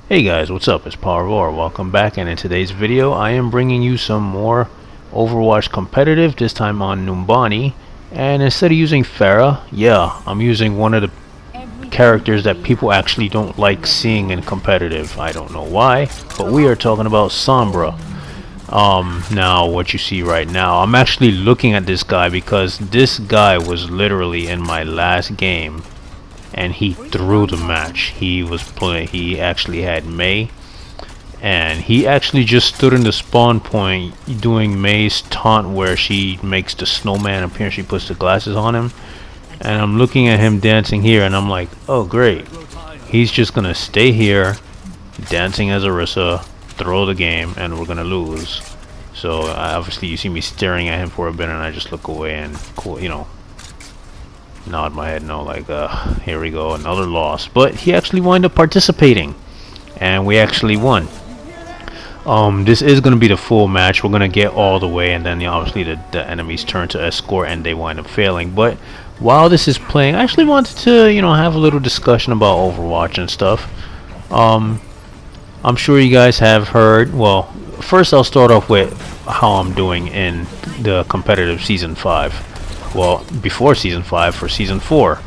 Hey guys, what's up? It's Power. Welcome back, and in today's video I am bringing you some more Overwatch competitive, this time on Numbani. And instead of using Pharah, yeah, I'm using one of the characters that people actually don't like seeing in competitive. I don't know why, but we are talking about Sombra. Now what you see right now, I'm actually looking at this guy because this guy was literally in my last game and he threw the match. He actually had Mei, and he actually just stood in the spawn point doing Mei's taunt where she makes the snowman appear. She puts the glasses on him, and I'm looking at him dancing here, and I'm like, oh great, he's just gonna stay here dancing as Orisa, throw the game, and we're gonna lose. So obviously you see me staring at him for a bit, and I just look away and nod my head no, like here we go, another loss. But he actually wound up participating and we actually won. This is going to be the full match. We're going to get all the way, and then obviously the enemy's turn to escort, and they wind up failing. But while this is playing, I actually wanted to have a little discussion about Overwatch and stuff. I'm sure you guys have heard. Well, first I'll start off with how I'm doing in the competitive season 5. Well, before season 5, for season 4.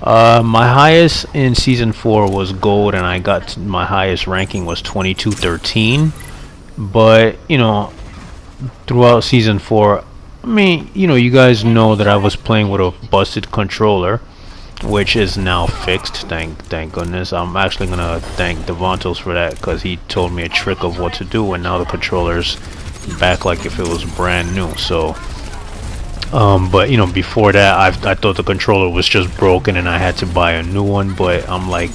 My highest in season 4 was gold, and I got my highest ranking was 2213. But throughout season 4, I mean, you guys know that I was playing with a busted controller, which is now fixed. Thank goodness. I'm actually gonna thank Devantos for that, because he told me a trick of what to do, and now the controller's back like if it was brand new. So but before that, I thought the controller was just broken and I had to buy a new one. But I'm like,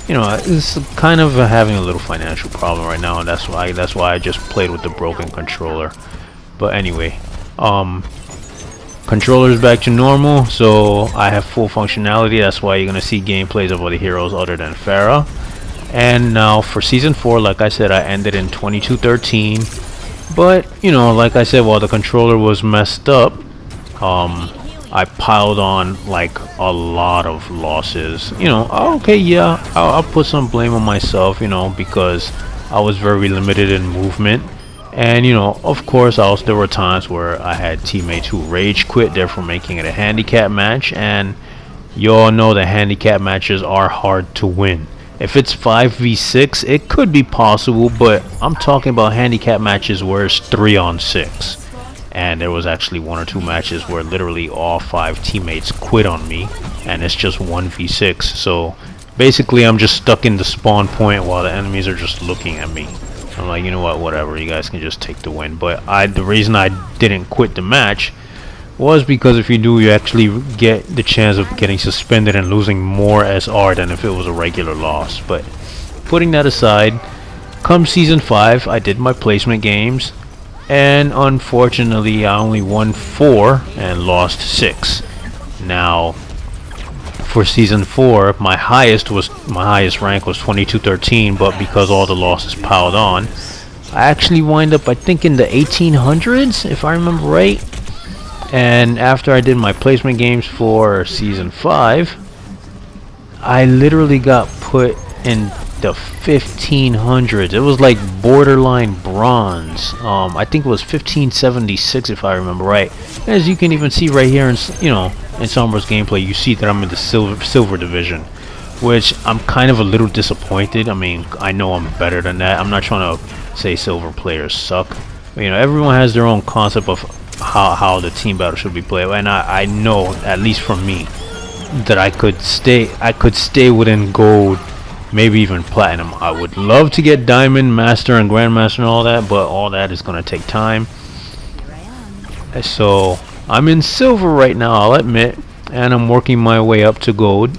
it's kind of having a little financial problem right now, and that's why I just played with the broken controller. But anyway, controller's back to normal, so I have full functionality. That's why you're gonna see gameplays of other heroes other than Pharah. And now for season 4, like I said, I ended in 2213. But like I said, while the controller was messed up, I piled on like a lot of losses. Okay, yeah, I'll put some blame on myself, because I was very limited in movement. And of course, there were times where I had teammates who rage quit, therefore making it a handicap match. And you all know that handicap matches are hard to win. If it's 5v6, it could be possible, but I'm talking about handicap matches where it's 3-on-6. And there was actually 1 or 2 matches where literally all 5 teammates quit on me, and it's just 1v6. So basically I'm just stuck in the spawn point while the enemies are just looking at me. I'm like, you know what, whatever, you guys can just take the win. But the reason I didn't quit the match was because if you do, you actually get the chance of getting suspended and losing more SR than if it was a regular loss. But putting that aside, come season 5, I did my placement games, and unfortunately I only won 4 and lost 6. Now for season 4, my highest rank was 2213, but because all the losses piled on, I actually wind up, I think, in the 1800s, if I remember right. And after I did my placement games for season 5, I literally got put in the 1500s. It was like borderline bronze. I think it was 1576 if I remember right. As you can even see right here in Sombra's gameplay, you see that I'm in the silver division, which I'm kind of a little disappointed. I mean, I know I'm better than that. I'm not trying to say silver players suck. Everyone has their own concept of how the team battle should be played, and I know, at least from me, that I could stay within gold, maybe even platinum. I would love to get diamond, master, and grandmaster and all that, but all that is going to take time. So I'm in silver right now, I'll admit, and I'm working my way up to gold.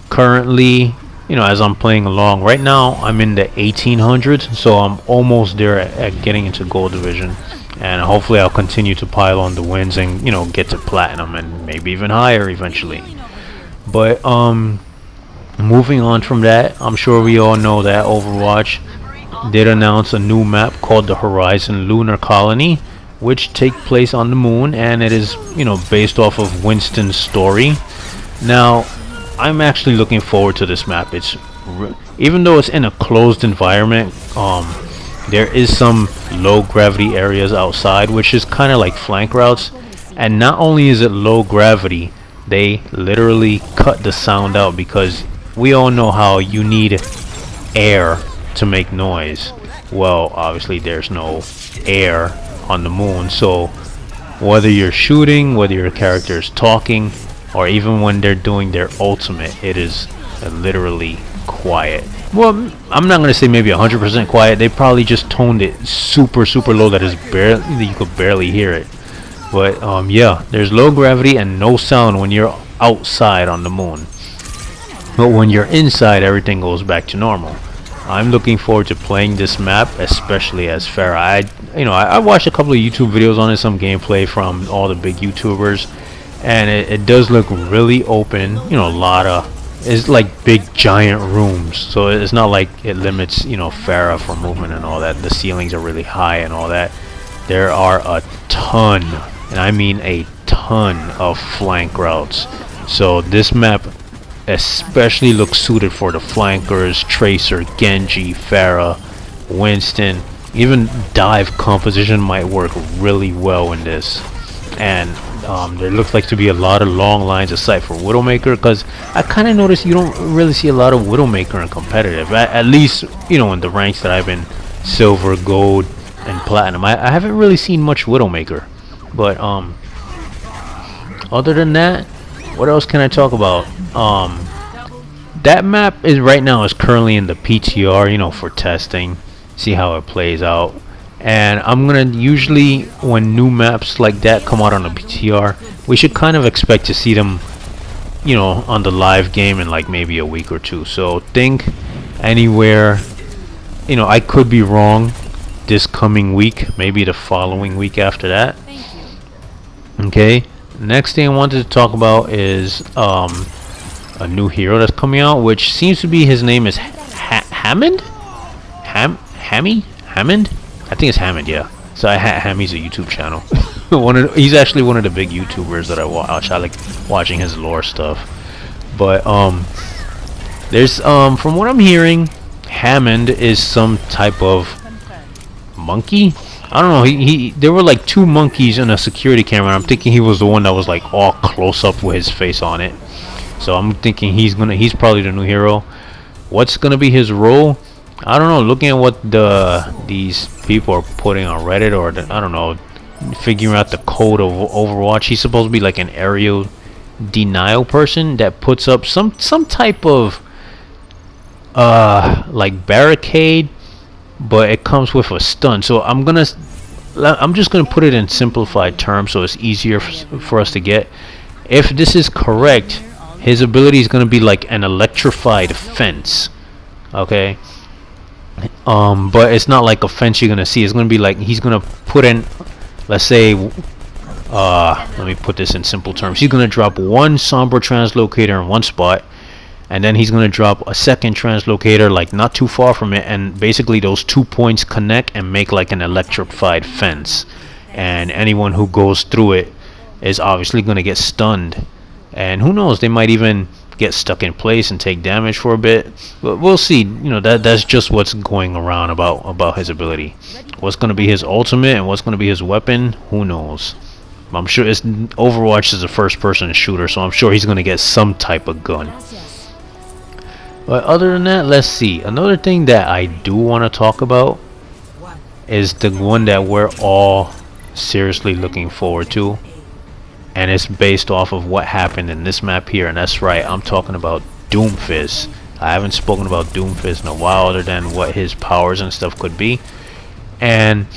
Currently, as I'm playing along right now, I'm in the 1800s, so I'm almost there at getting into gold division, and hopefully I'll continue to pile on the wins and get to platinum and maybe even higher eventually. But moving on from that, I'm sure we all know that Overwatch did announce a new map called the Horizon Lunar Colony, which take place on the moon, and it is based off of Winston's story. Now I'm actually looking forward to this map. even though it's in a closed environment, there is some low gravity areas outside, which is kind of like flank routes. And not only is it low gravity, they literally cut the sound out, because we all know how you need air to make noise. Well, obviously there's no air on the moon, so whether you're shooting, whether your character is talking, or even when they're doing their ultimate, it is literally quiet. Well, I'm not gonna say maybe 100% quiet. They probably just toned it super low that is barely, you could barely hear it. But yeah, there's low gravity and no sound when you're outside on the moon. But when you're inside, everything goes back to normal. I'm looking forward to playing this map, especially as Farah. I watched a couple of YouTube videos on it, some gameplay from all the big YouTubers, and it does look really open. You know, a lot of, it's like big giant rooms, so it's not like it limits, you know, Farah for movement and all that. The ceilings are really high and all that. There are a ton, and I mean a ton, of flank routes. So this map especially looks suited for the flankers, Tracer, Genji, Farah, Winston. Even dive composition might work really well in this. And there looks like to be a lot of long lines of sight for Widowmaker, because I kind of noticed you don't really see a lot of Widowmaker in competitive, at least, you know, in the ranks that I've been silver, gold, and platinum. I haven't really seen much Widowmaker. But other than that, what else can I talk about? That map is right now is currently in the PTR, you know, for testing, see how it plays out. And I'm gonna, usually when new maps like that come out on the PTR, we should kind of expect to see them, you know, on the live game in like maybe a week or two. So think anywhere, you know, I could be wrong, this coming week, maybe the following week after that. Okay, next thing I wanted to talk about is a new hero that's coming out, which seems to be, his name is Hammond? Hammond? I think it's Hammond, yeah. So Hammy's a YouTube channel. He's actually one of the big YouTubers that I watch. I like watching his lore stuff. But there's from what I'm hearing, Hammond is some type of monkey. I don't know. There were like two monkeys in a security camera. I'm thinking he was the one that was like all close up with his face on it. So I'm thinking he's probably the new hero. What's gonna be his role? I don't know. Looking at what these people are putting on Reddit, or I don't know, figuring out the code of Overwatch, he's supposed to be like an aerial denial person that puts up some type of like barricade, but it comes with a stun. So I'm just gonna put it in simplified terms so it's easier for us to get. If this is correct, his ability is gonna be like an electrified fence. Okay. But it's not like a fence you're gonna see. It's gonna be like, he's gonna put in, let's say, let me put this in simple terms. He's gonna drop one Sombra translocator in one spot, and then he's gonna drop a second translocator like not too far from it, and basically those 2 points connect and make like an electrified fence, and anyone who goes through it is obviously gonna get stunned, and who knows, they might even get stuck in place and take damage for a bit. But we'll see. You know, that's just what's going around about his ability. What's going to be his ultimate and what's going to be his weapon, who knows. I'm sure Overwatch is a first person shooter, so I'm sure he's going to get some type of gun. But other than that, let's see. Another thing that I do want to talk about is the one that we're all seriously looking forward to, and it's based off of what happened in this map here, and that's right, I'm talking about Doomfist. I haven't spoken about Doomfist in a while, other than what his powers and stuff could be. And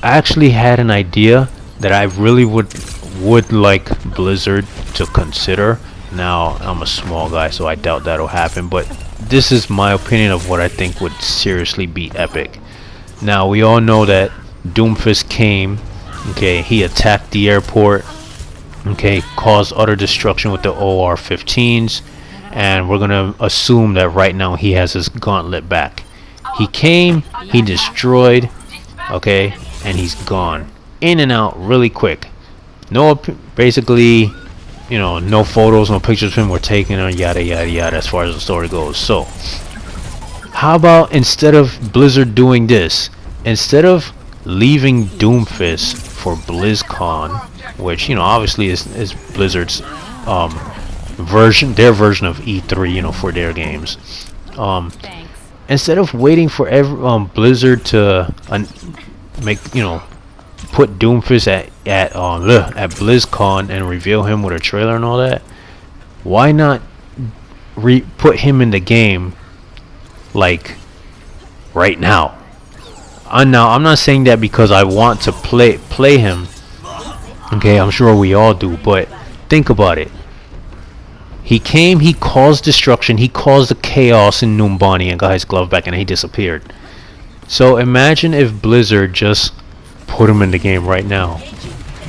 I actually had an idea that I really would like Blizzard to consider. Now, I'm a small guy, so I doubt that'll happen, but this is my opinion of what I think would seriously be epic. Now, we all know that Doomfist came, okay, he attacked the airport, okay, caused utter destruction with the OR-15s, and we're gonna assume that right now he has his gauntlet back. He came, he destroyed, okay, and he's gone. In and out really quick. No, basically, you know, no photos, no pictures of him were taken, or yada yada yada as far as the story goes. So How about instead of Blizzard doing this, instead of leaving Doomfist for BlizzCon, which obviously is Blizzard's their version of E3, for their games. Instead of waiting for Blizzard to make put Doomfist at BlizzCon and reveal him with a trailer and all that, why not put him in the game like right now? Now I'm not saying that because I want to play him. Okay, I'm sure we all do, but think about it. He came, he caused destruction, he caused the chaos in Numbani and got his glove back and he disappeared. So imagine if Blizzard just put him in the game right now.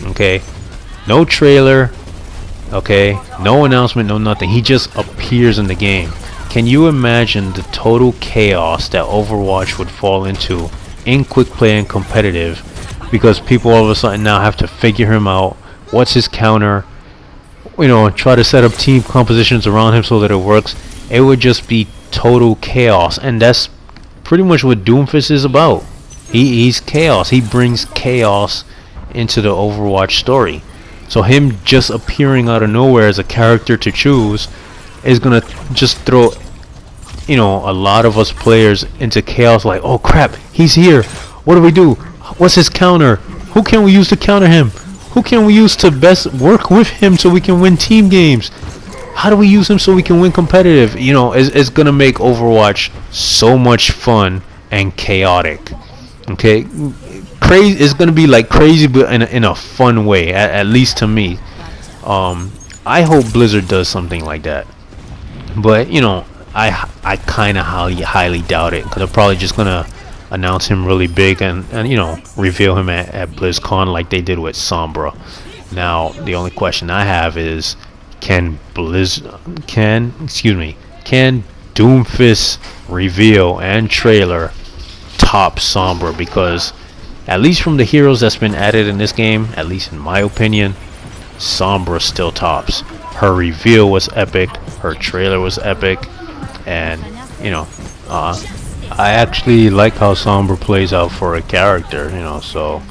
Okay? No trailer. Okay? No announcement, no nothing. He just appears in the game. Can you imagine the total chaos that Overwatch would fall into in quick play and competitive, because people all of a sudden now have to figure him out. What's his counter? Try to set up team compositions around him so that it works. It would just be total chaos, and that's pretty much what Doomfist is about. He's chaos. He brings chaos into the Overwatch story. So him just appearing out of nowhere as a character to choose is gonna just throw a lot of us players into chaos, like, oh crap, he's here, what do we do, what's his counter, who can we use to counter him, who can we use to best work with him so we can win team games, how do we use him so we can win competitive? It's gonna make Overwatch so much fun and chaotic. Okay, crazy. It's gonna be like crazy, but in a fun way, at least to me. I hope Blizzard does something like that, but I kind of highly doubt it, because they're probably just gonna announce him really big and reveal him at BlizzCon like they did with Sombra. Now the only question I have is, can Doomfist reveal and trailer top Sombra? Because at least from the heroes that's been added in this game, at least in my opinion, Sombra still tops. Her reveal was epic, her trailer was epic, and I actually like how Sombra plays out for a character, so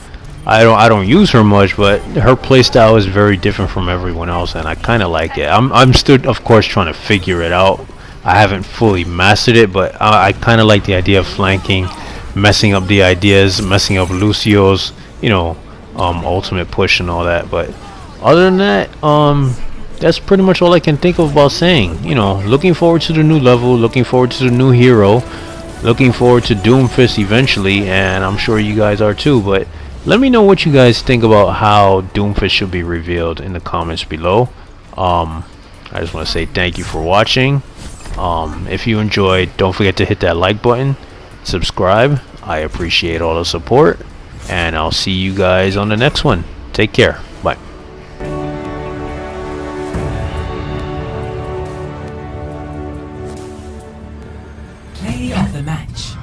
I don't use her much, but her playstyle is very different from everyone else, and I kind of like it. I'm still, of course, trying to figure it out. I haven't fully mastered it, but I kind of like the idea of flanking, messing up the ideas, messing up Lucio's ultimate push and all that. But other than that, that's pretty much all I can think of about saying. Looking forward to the new level, looking forward to the new hero, looking forward to Doomfist eventually, and I'm sure you guys are too. But let me know what you guys think about how Doomfist should be revealed in the comments below. I just want to say thank you for watching. If you enjoyed, don't forget to hit that like button, subscribe. I appreciate all the support, and I'll see you guys on the next one. Take care. Bye. Play of the match.